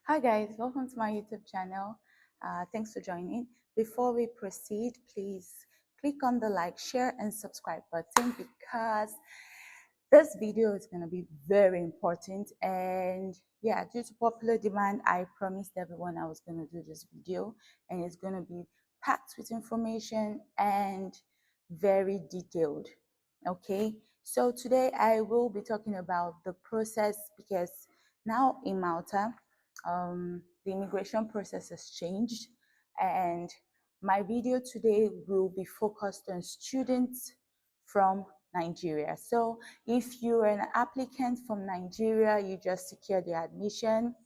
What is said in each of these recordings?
Hi guys, welcome to my YouTube channel. Thanks for joining. Before we proceed, please click on the like, share and subscribe button because this video is going to be very important. And yeah, due to popular demand, I promised everyone I was going to do this video, and it's going to be packed with information and very detailed. Okay, so today I will be talking about the process because now in Malta, the immigration process has changed, and my video today will be focused on students from Nigeria. So if you're an applicant from Nigeria, you just secured your admission,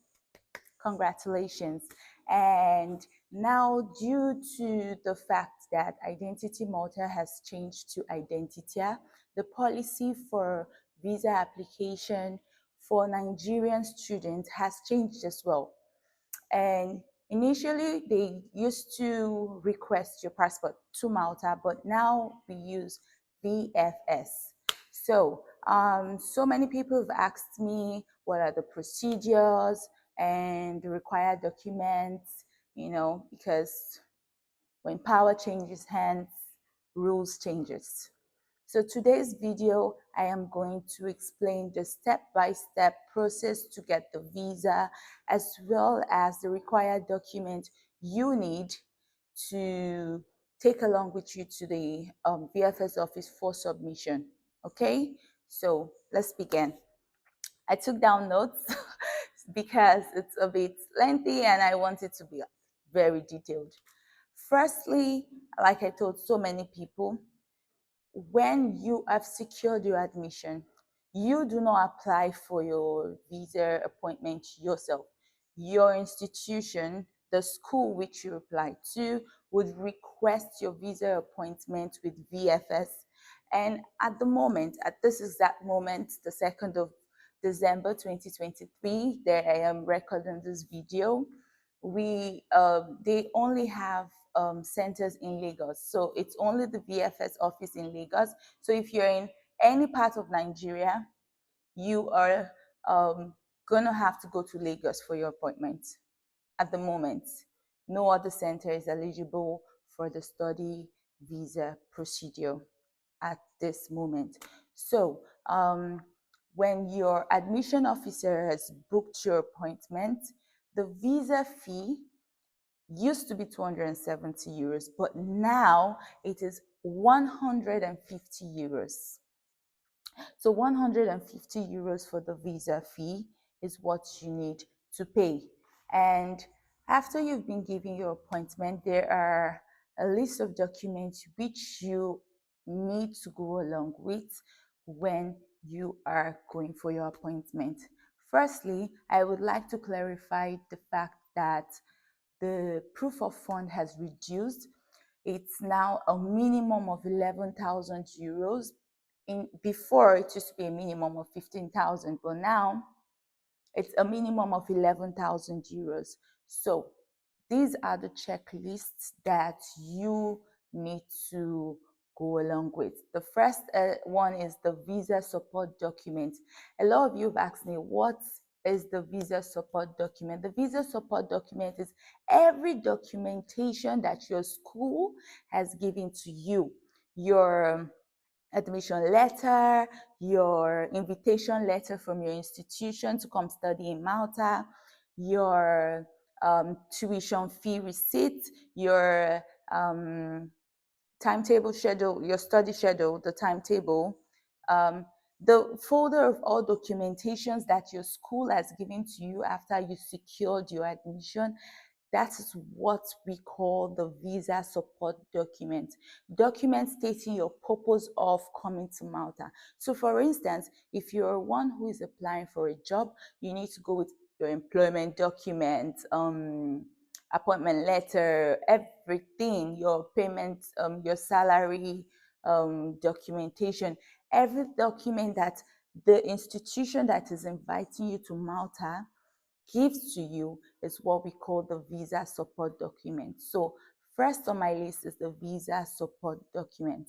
congratulations. And now, due to the fact that Identity Malta has changed to Identitia, the policy for visa application for Nigerian students has changed as well. And initially, they used to request your passport to Malta, but now we use VFS. So many people have asked me what are the procedures and the required documents, because when power changes hands, rules changes. So today's video, I am going to explain the step-by-step process to get the visa, as well as the required document you need to take along with you to the VFS office for submission. Okay, so let's begin. I took down notes because it's a bit lengthy and I want it to be very detailed. Firstly, like I told so many people, when you have secured your admission, you do not apply for your visa appointment yourself. Your institution, the school which you apply to, would request your visa appointment with VFS. And at the moment, at this exact moment, the 2nd of December 2023, there I am recording this video, they only have centers in Lagos. So it's only the VFS office in Lagos. So if you're in any part of Nigeria, you are gonna have to go to Lagos for your appointment. At the moment, no other center is eligible for the study visa procedure at this moment. So when your admission officer has booked your appointment, the visa fee used to be 270 euros, but now it is 150 euros. So 150 euros for the visa fee is what you need to pay. And after you've been given your appointment, there are a list of documents which you need to go along with when you are going for your appointment. Firstly, I would like to clarify the fact that the proof of fund has reduced. It's now a minimum of 11,000 euros. Before, it used to be a minimum of 15,000, but now it's a minimum of 11,000 euros. So these are the checklists that you need to go along with. The first one is the visa support document. A lot of you have asked me, what is the visa support document? The visa support document is every documentation that your school has given to you. Your admission letter, your invitation letter from your institution to come study in Malta, your tuition fee receipt, your timetable schedule, your study schedule, the timetable, the folder of all documentations that your school has given to you after you secured your admission. That is what we call the visa support document. Document stating your purpose of coming to Malta. So for instance, if you're one who is applying for a job, you need to go with your employment document, appointment letter, everything, your payment, your salary, documentation, every document that the institution that is inviting you to Malta gives to you is what we call the visa support document. So first on my list is the visa support document.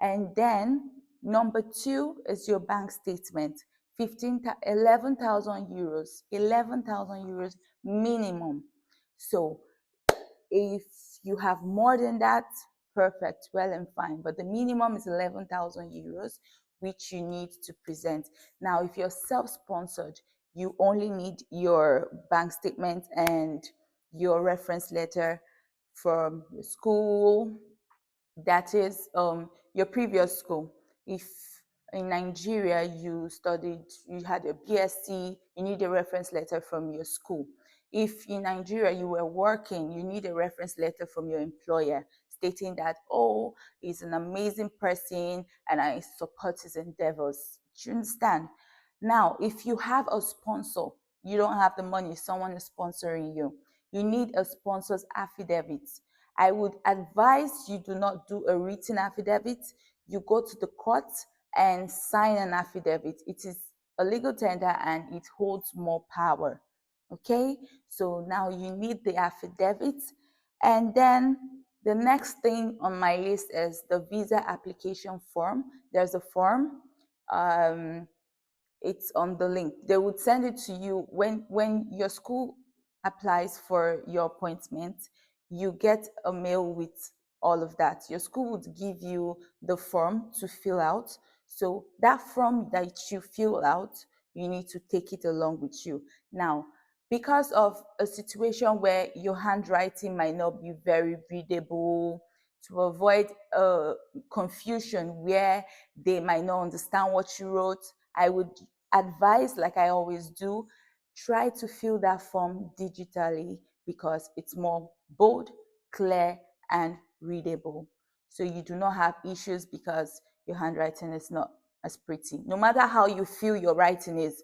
And then number 2 is your bank statement. 11,000 euros, 11,000 euros minimum. So if you have more than that, perfect, well and fine. But the minimum is 11,000 euros, which you need to present. Now, if you're self-sponsored, you only need your bank statement and your reference letter from your school, that is your previous school. If in Nigeria you studied, you had a BSc, you need a reference letter from your school. If in Nigeria you were working, you need a reference letter from your employer stating that, oh, he's an amazing person and I support his endeavors. Do you understand? Now, if you have a sponsor, you don't have the money, someone is sponsoring you, you need a sponsor's affidavit. I would advise you do not do a written affidavit. You go to the court and sign an affidavit. It is a legal tender and it holds more power. Okay, so now you need the affidavit. And then the next thing on my list is the visa application form. There's a form. It's on the link. They would send it to you when your school applies for your appointment. You get a mail with all of that. Your school would give you the form to fill out. So that form that you fill out, you need to take it along with you. Now, because of a situation where your handwriting might not be very readable, to avoid confusion where they might not understand what you wrote, I would advise, like I always do, try to fill that form digitally because it's more bold, clear, and readable. So you do not have issues because your handwriting is not as pretty. No matter how you feel your writing is,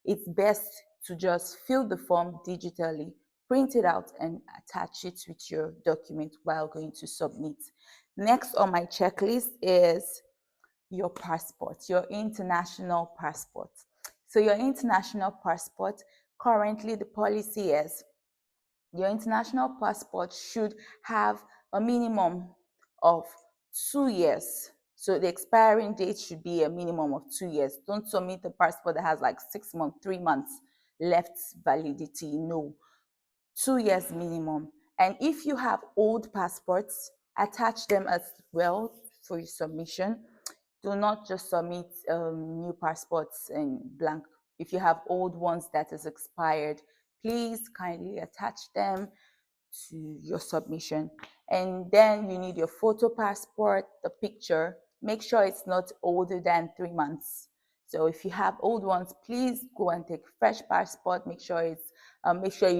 it's best to just fill the form digitally, print it out, and attach it with your document while going to submit. Next on my checklist is your passport, your international passport. So your international passport, currently the policy is your international passport should have a minimum of 2 years. So the expiring date should be a minimum of 2 years. Don't submit a passport that has like 6 months, 3 months left validity. No, 2 years minimum. And if you have old passports, attach them as well for your submission. Do not just submit new passports in blank. If you have old ones that is expired, please kindly attach them to your submission. And then you need your photo passport, the picture. Make sure it's not older than 3 months. So if you have old ones, please go and take fresh passport. Make sure you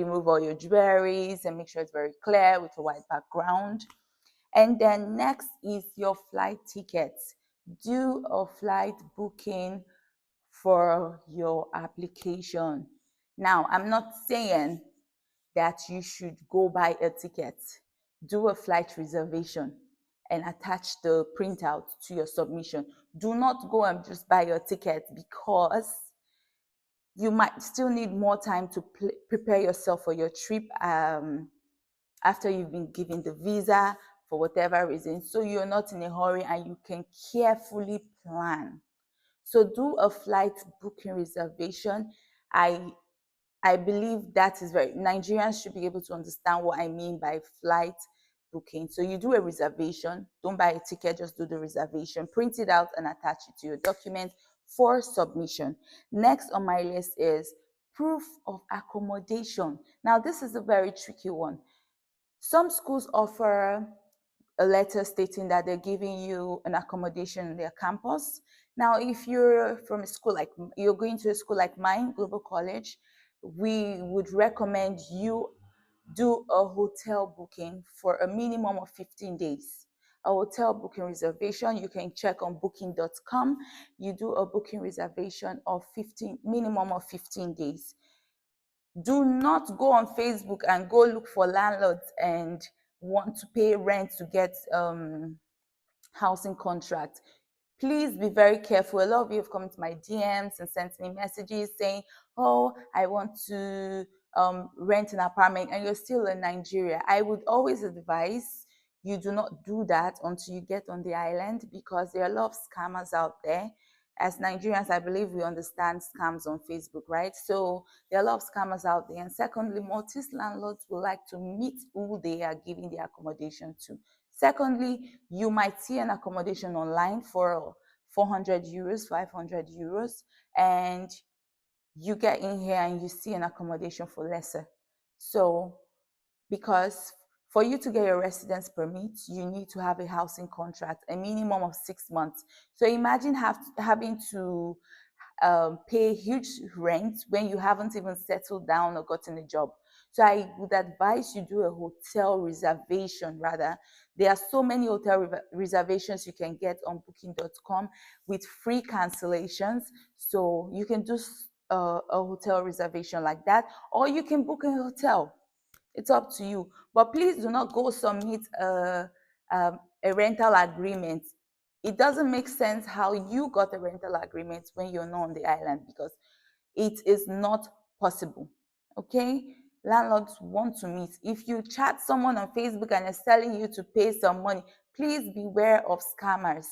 remove all your jewelries and make sure it's very clear with a white background. And then next is your flight tickets. Do a flight booking for your application. Now, I'm not saying that you should go buy a ticket. Do a flight reservation and attach the printout to your submission. Do not go and just buy your ticket because you might still need more time to prepare yourself for your trip after you've been given the visa for whatever reason. So you're not in a hurry and you can carefully plan. So do a flight booking reservation. I believe that is very, Nigerians should be able to understand what I mean by flight booking. So you do a reservation, don't buy a ticket, just do the reservation, print it out and attach it to your document for submission. Next on my list is proof of accommodation. Now, this is a very tricky one. Some schools offer a letter stating that they're giving you an accommodation in their campus. Now, if you're from a school like, you're going to a school like mine, Global College, we would recommend you do a hotel booking for a minimum of 15 days. A hotel booking reservation, you can check on booking.com. You do a booking reservation of minimum of 15 days. Do not go on Facebook and go look for landlords and want to pay rent to get housing contract. Please be very careful. A lot of you have come into my DMs and sent me messages saying, oh, I want to rent an apartment, and you're still in Nigeria. I would always advise you do not do that until you get on the island, because there are a lot of scammers out there As Nigerians, I believe we understand scams on Facebook, right? So there are a lot of scammers out there. And secondly, Maltese landlords would like to meet who they are giving the accommodation to. Secondly, you might see an accommodation online for 400 euros, 500 euros, and you get in here and you see an accommodation for lesser. So, because for you to get your residence permit, you need to have a housing contract, a minimum of 6 months. So imagine having to pay huge rent when you haven't even settled down or gotten a job. So I would advise you do a hotel reservation rather. There are so many hotel reservations you can get on booking.com with free cancellations. So you can do a hotel reservation like that, or you can book a hotel. It's up to you. But please do not go submit a rental agreement. It doesn't make sense how you got a rental agreement when you're not on the island, because it is not possible. Okay? Landlords want to meet. If you chat someone on Facebook and is telling you to pay some money, please beware of scammers.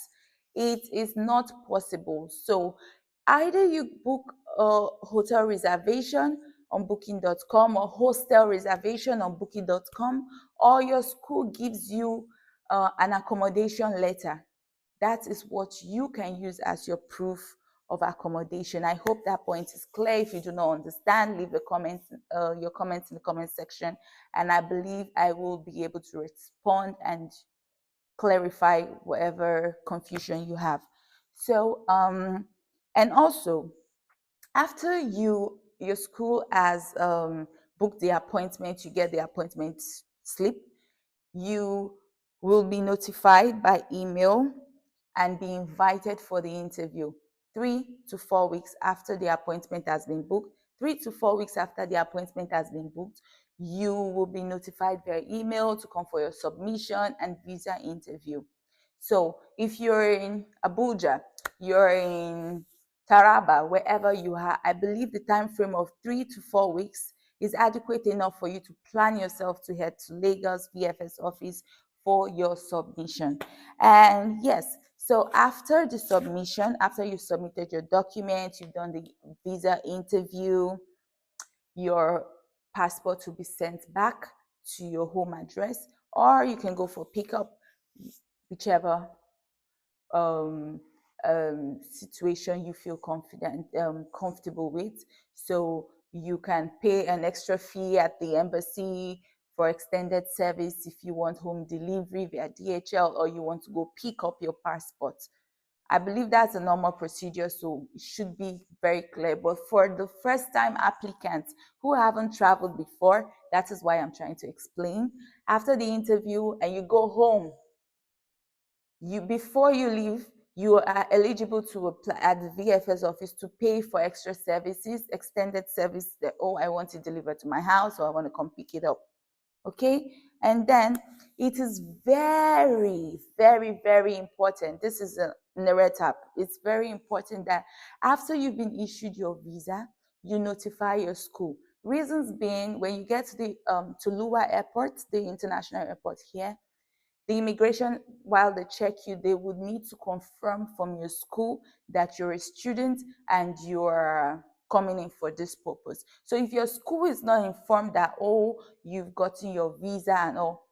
It is not possible. So either you book a hotel reservation on booking.com or hostel reservation on booking.com, or your school gives you an accommodation letter. That is what you can use as your proof of accommodation. I hope that point is clear. If you do not understand, leave your comments in the comment section, and I believe I will be able to respond and clarify whatever confusion you have. So, and also, after your school has booked the appointment, you get the appointment slip, you will be notified by email and be invited for the interview 3 to 4 weeks after the appointment has been booked. 3 to 4 weeks after the appointment has been booked, you will be notified via email to come for your submission and visa interview. So if you're in Abuja, you're in Taraba, wherever you are, I believe the time frame of 3 to 4 weeks is adequate enough for you to plan yourself to head to Lagos VFS office for your submission. And yes, so after the submission, after you submitted your documents, you've done the visa interview, your passport will be sent back to your home address, or you can go for pickup, whichever um, situation you feel comfortable with. So you can pay an extra fee at the embassy for extended service if you want home delivery via DHL, or you want to go pick up your passport. I believe that's a normal procedure, so it should be very clear. But for the first time applicants who haven't traveled before, that is why I'm trying to explain. After the interview and you go home, before you leave, you are eligible to apply at the VFS office to pay for extra services, extended service that, oh, I want it delivered to my house, or I want to come pick it up. Okay? And then it is very, very, very important. This is a write-up. It's very important that after you've been issued your visa, you notify your school. Reasons being, when you get to the Tuluwa Airport, the international airport here, the immigration, while they check you, they would need to confirm from your school that you're a student and you're coming in for this purpose. So if your school is not informed that, oh, you've gotten your visa and all,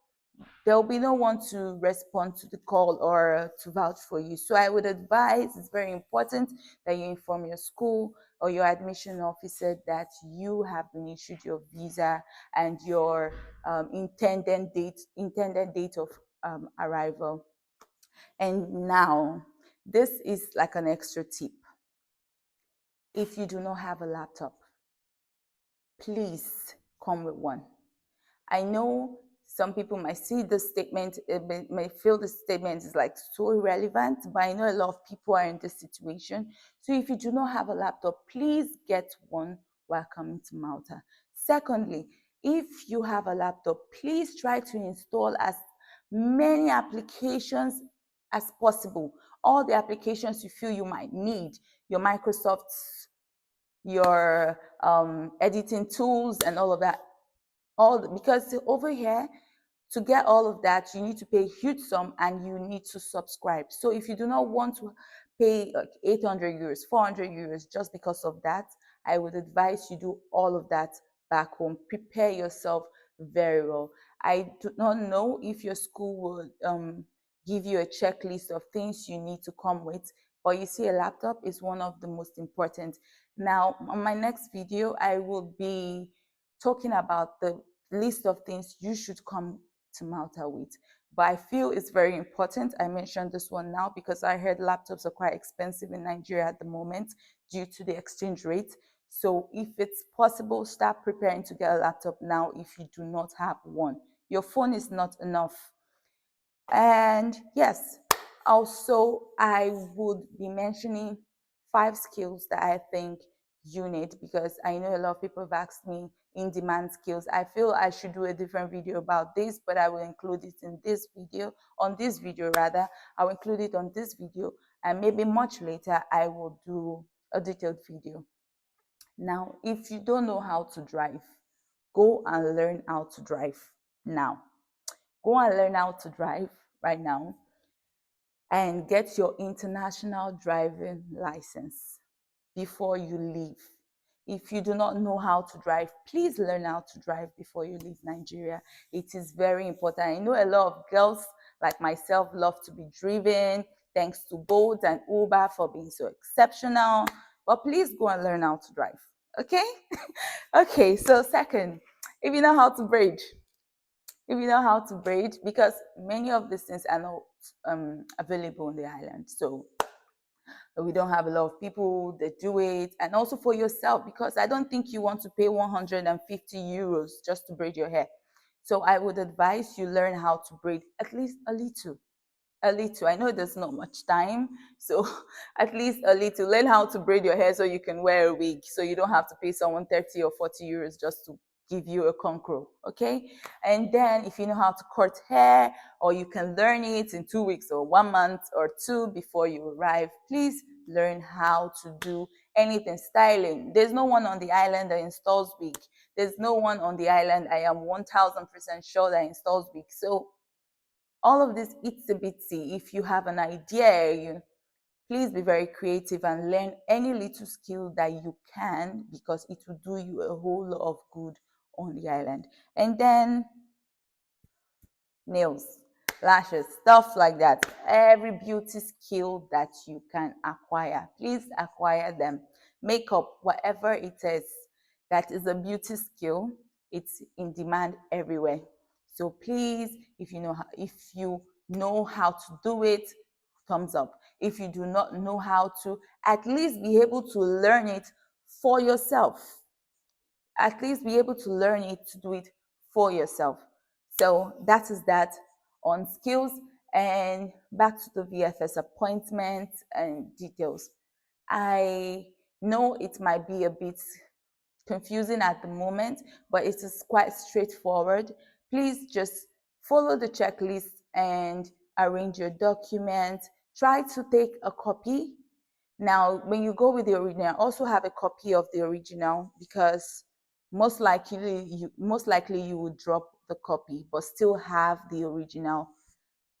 there will be no one to respond to the call or to vouch for you. So I would advise, it's very important that you inform your school or your admission officer that you have been issued your visa and your intended date of arrival. And now, this is like an extra tip. If you do not have a laptop, please come with one. I know some people might see the statement, may feel the statement is like so irrelevant, but I know a lot of people are in this situation. So if you do not have a laptop, please get one while coming to Malta. Secondly, if you have a laptop, please try to install as many applications as possible. All the applications you feel you might need, your Microsoft, your editing tools and all of that, because over here, to get all of that, you need to pay a huge sum and you need to subscribe. So if you do not want to pay like 800 euros, 400 euros just because of that, I would advise you do all of that back home. Prepare yourself very well. I do not know if your school will give you a checklist of things you need to come with, but you see, a laptop is one of the most important. Now, on my next video, I will be talking about the list of things you should come to Malta with. But I feel it's very important I mentioned this one now because I heard laptops are quite expensive in Nigeria at the moment due to the exchange rate. So if it's possible, start preparing to get a laptop now if you do not have one. Your phone is not enough. And yes, also I would be mentioning 5 skills that I think you need, because I know a lot of people have asked me in-demand skills. I feel I should do a different video about this, but I will include it in this video, on this video rather. I will include it on this video, and maybe much later I will do a detailed video. Now, if you don't know how to drive, go and learn how to drive now. Go and learn how to drive right now and get your international driving license before you leave. If you do not know how to drive, please learn how to drive before you leave Nigeria. It is very important. I know a lot of girls like myself love to be driven, thanks to Bolt and Uber for being so exceptional. But please go and learn how to drive, okay? Okay, so second, if you know how to braid, because many of these things are not available on the island. So we don't have a lot of people that do it. And also for yourself, because I don't think you want to pay 150 euros just to braid your hair. So I would advise you learn how to braid at least a little. I know there's not much time, so at least a little. Learn how to braid your hair so you can wear a wig, so you don't have to pay someone 30 or 40 euros just to give you a concro, okay? And then if you know how to cut hair, or you can learn it in 2 weeks or 1 month or 2 before you arrive, please learn how to do anything styling. There's no one on the island that installs wig. There's no one on the island, I am 1000% sure, that installs wig. So all of this itsy bitsy, if you have an idea, please be very creative and learn any little skill that you can, because it will do you a whole lot of good on the island. And then nails, lashes, stuff like that. Every beauty skill that you can acquire, please acquire them. Makeup, whatever it is that is a beauty skill, it's in demand everywhere. So please, if you know how to do it, thumbs up. If you do not know how to, at least be able to learn it for yourself. At least be able to learn it, to do it for yourself. So that is that on skills. And back to the VFS appointment and details. I know it might be a bit confusing at the moment, but it is quite straightforward. Please just follow the checklist and arrange your documents. Try to take a copy. Now, when you go with the original, also have a copy of the original, because most likely you would drop the copy, but still have the original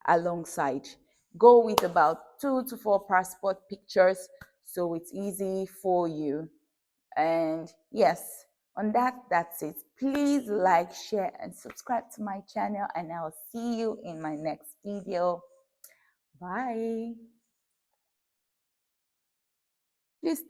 alongside. Go with about 2 to 4 passport pictures so it's easy for you. And yes, on that's it. Please like, share, and subscribe to my channel, and I'll see you in my next video. Bye. Please